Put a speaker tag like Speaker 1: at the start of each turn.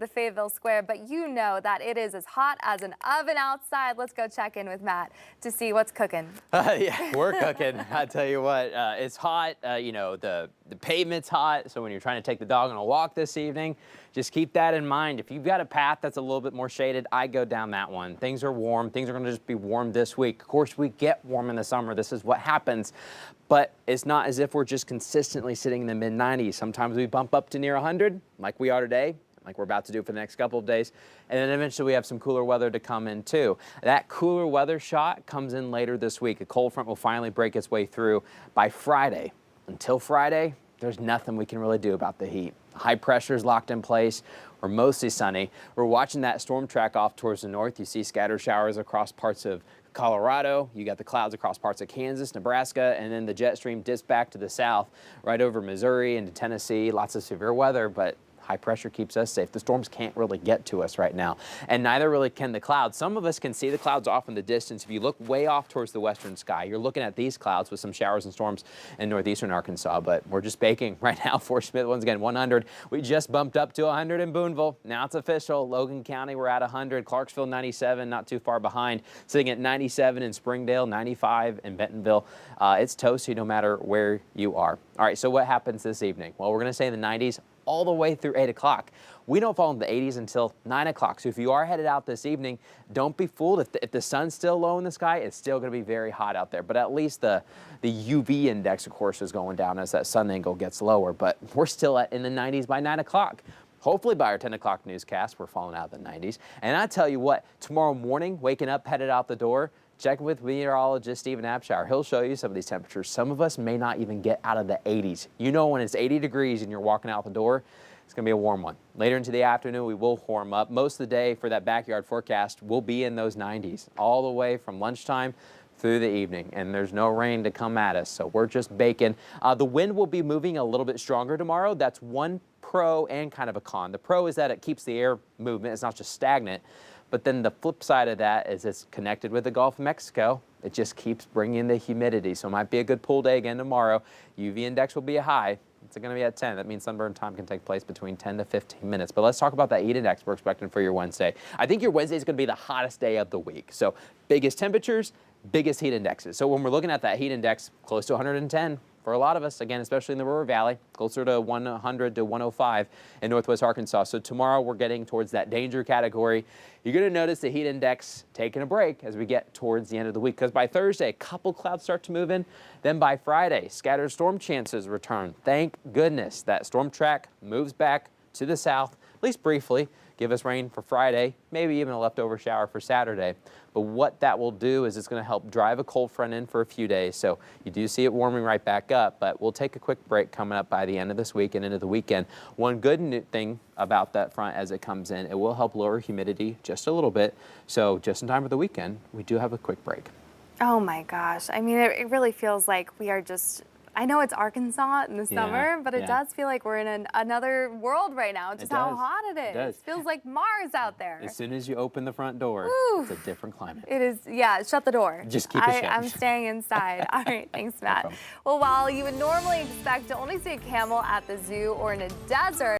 Speaker 1: the Fayetteville Square, but you know that it is as hot as an oven outside. Let's go check in with Matt to see what's cooking.
Speaker 2: Yeah, we're cooking. I tell you what, it's hot. You know, the pavement's hot. So when you're trying to take the dog on a walk this evening, just keep that in mind. If you've got a path that's a little bit more shaded, I go down that one. Things are warm. Things are going to just be warm this week. Of course, we get warm in the summer. This is what happens. But it's not as if we're just consistently sitting in the mid-90s. Sometimes we bump up to near 100, like we are today, like we're about to do for the next couple of days. And then eventually we have some cooler weather to come in too. That cooler weather shot comes in later this week. A cold front will finally break its way through by Friday. Until Friday, there's nothing we can really do about the heat. High pressure is locked in place. We're mostly sunny. We're watching that storm track off towards the north. You see scattered showers across parts of Colorado. You got the clouds across parts of Kansas, Nebraska, and then the jet stream dips back to the south, right over Missouri into Tennessee. Lots of severe weather, but high pressure keeps us safe. The storms can't really get to us right now, and neither really can the clouds. Some of us can see the clouds off in the distance. If you look way off towards the western sky, you're looking at these clouds with some showers and storms in northeastern Arkansas, but we're just baking right now. Fort Smith, once again, 100. We just bumped up to 100 in Booneville. Now it's official. Logan County, we're at 100. Clarksville, 97, not too far behind. Sitting at 97 in Springdale, 95 in Bentonville. It's toasty no matter where you are. All right, so what happens this evening? Well, we're going to stay in the 90s all the way through 8 o'clock. We don't fall in the 80s until 9 o'clock. So if you are headed out this evening, don't be fooled. If the sun's still low in the sky, it's still going to be very hot out there. But at least the UV index, of course, is going down as that sun angle gets lower. But we're still in the 90s by 9 o'clock. Hopefully by our 10 o'clock newscast, we're falling out of the 90s. And I tell you what, tomorrow morning, waking up, headed out the door, check with meteorologist Stephen Abshire. He'll show you some of these temperatures. Some of us may not even get out of the 80s. You know, when it's 80 degrees and you're walking out the door, it's going to be a warm one. Later into the afternoon, we will warm up. Most of the day for that backyard forecast, we'll be in those 90s all the way from lunchtime through the evening, and there's no rain to come at us, so we're just baking. The wind will be moving a little bit stronger tomorrow. That's one pro and kind of a con. The pro is that it keeps the air movement. It's not just stagnant. But then the flip side of that is it's connected with the Gulf of Mexico. It just keeps bringing the humidity. So it might be a good pool day again tomorrow. UV index will be a high. It's going to be at 10. That means sunburn time can take place between 10 to 15 minutes. But let's talk about that heat index we're expecting for your Wednesday. I think your Wednesday is going to be the hottest day of the week. So biggest temperatures, biggest heat indexes. So when we're looking at that heat index, close to 110. For a lot of us, again, especially in the River Valley, closer to 100 to 105 in northwest Arkansas. So tomorrow we're getting towards that danger category. You're going to notice the heat index taking a break as we get towards the end of the week, because by Thursday, a couple clouds start to move in. Then by Friday, scattered storm chances return. Thank goodness that storm track moves back to the south, at least briefly. Give us rain for Friday, maybe even a leftover shower for Saturday. But what that will do is it's going to help drive a cold front in for a few days. So you do see it warming right back up, but we'll take a quick break coming up by the end of this week and into the weekend. One good thing about that front as it comes in, it will help lower humidity just a little bit. So just in time for the weekend, we do have a quick break.
Speaker 1: Oh my gosh. I mean, it really feels like we are just, I know it's Arkansas in the summer, but it does feel like we're in another world right now. Just how hot it is.
Speaker 2: It does.
Speaker 1: It feels like Mars out there.
Speaker 2: As soon as you open the front door, it's a different climate.
Speaker 1: It is, yeah, shut the door.
Speaker 2: Just keep it shut.
Speaker 1: I'm staying inside. All right, thanks, Matt.
Speaker 2: No
Speaker 1: well, while you would normally expect to only see a camel at the zoo or in a desert,